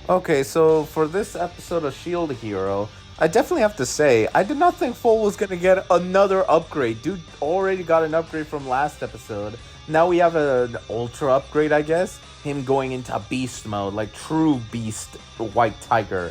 Okay, so for this episode of Shield Hero, I definitely have to say, I did not think Full was gonna get another upgrade. Dude already got an upgrade from last episode. Now we have an ultra upgrade, I guess. Him going into beast mode, like true beast white tiger,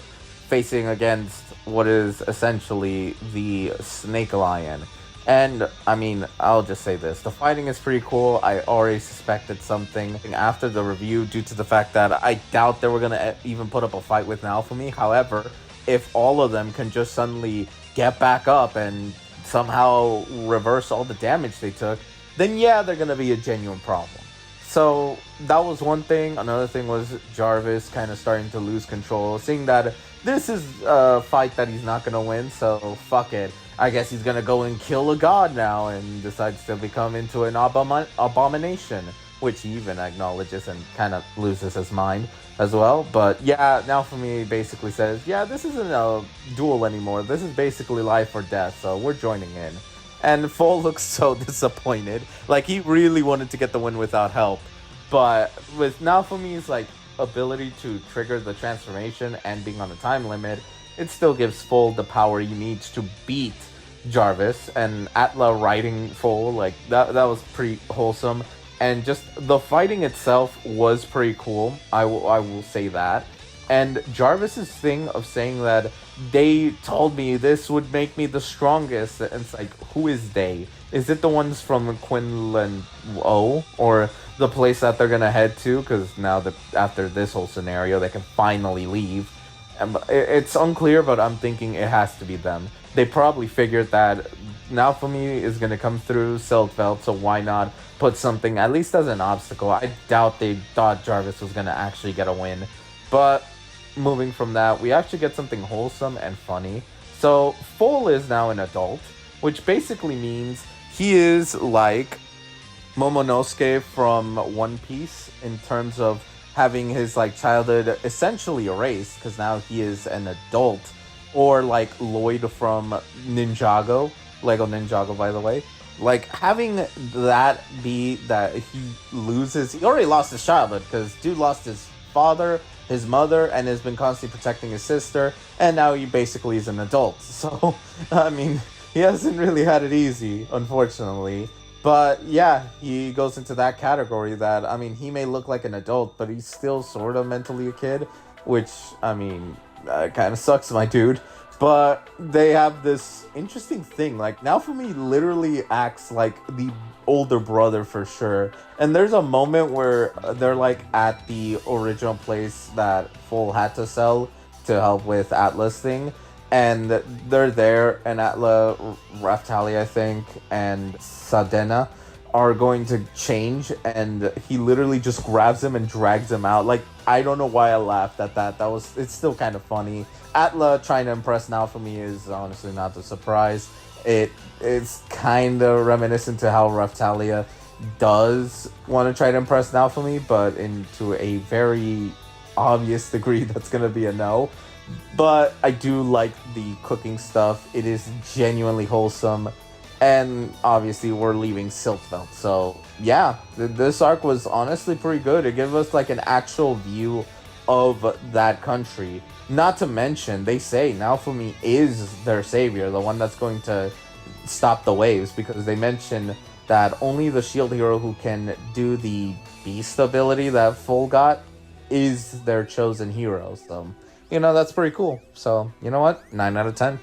facing against what is essentially the Snake Lion. And I mean, I'll just say this: the fighting is pretty cool. I already suspected something after the review due to the fact that I doubt they were gonna even put up a fight with Naofumi. However, if all of them can just suddenly get back up and somehow reverse all the damage they took, then yeah, they're gonna be a genuine problem. So that was one thing. Another thing was Jarvis kind of starting to lose control, seeing that this is a fight that he's not gonna win. So fuck it. I guess he's gonna go and kill a god now, and decides to become into an abomination, which he even acknowledges and kind of loses his mind as well. But yeah, now for me, basically says, yeah, this isn't a duel anymore. This is basically life or death. So we're joining in. And Full looks so disappointed. Like he really wanted to get the win without help. But with Naofumi's like ability to trigger the transformation and being on a time limit, it still gives Full the power he needs to beat Jarvis. And Atla riding Full, like that was pretty wholesome. And just the fighting itself was pretty cool. I will say that. And Jarvis's thing of saying that they told me this would make me the strongest, and it's like, who is they? Is it the ones from Quinlan O, or the place that they're gonna head to? Because now that after this whole scenario, they can finally leave. And it's unclear, but I'm thinking it has to be them. They probably figured that Naofumi is gonna come through Siltveld, so why not put something at least as an obstacle? I doubt they thought Jarvis was gonna actually get a win, but moving from that, we actually get something wholesome and funny. So Full is now an adult, which basically means he is like Momonosuke from One Piece in terms of having his like childhood essentially erased because now he is an adult, or like Lloyd from Ninjago, Lego Ninjago, by the way. Like having that be that he already lost his childhood because dude lost his father, his mother, and has been constantly protecting his sister, and now he basically is an adult. So, I mean, he hasn't really had it easy, unfortunately. But yeah, he goes into that category that, I mean, he may look like an adult, but he's still sort of mentally a kid, which, I mean, kind of sucks, my dude. But they have this interesting thing. Like, now for me, literally acts like the older brother for sure. And there's a moment where they're like at the original place that Full had to sell to help with Atlas thing. And they're there, and Atla, Raphtalia, I think, and Sadena are going to change, and he literally just grabs him and drags him out. Like, I don't know why I laughed at that. It's still kind of funny. Atla trying to impress now for me is honestly not a surprise. It's kind of reminiscent to how Raphtalia does want to try to impress now for me, but into a very obvious degree that's going to be a no. But I do like the cooking stuff. It is genuinely wholesome. And obviously we're leaving Siltveld. So yeah, this arc was honestly pretty good. It gave us like an actual view of that country. Not to mention, they say Naofumi is their savior, the one that's going to stop the waves, because they mention that only the shield hero who can do the beast ability that Full got is their chosen hero. So, that's pretty cool. So, you know what? 9 out of 10.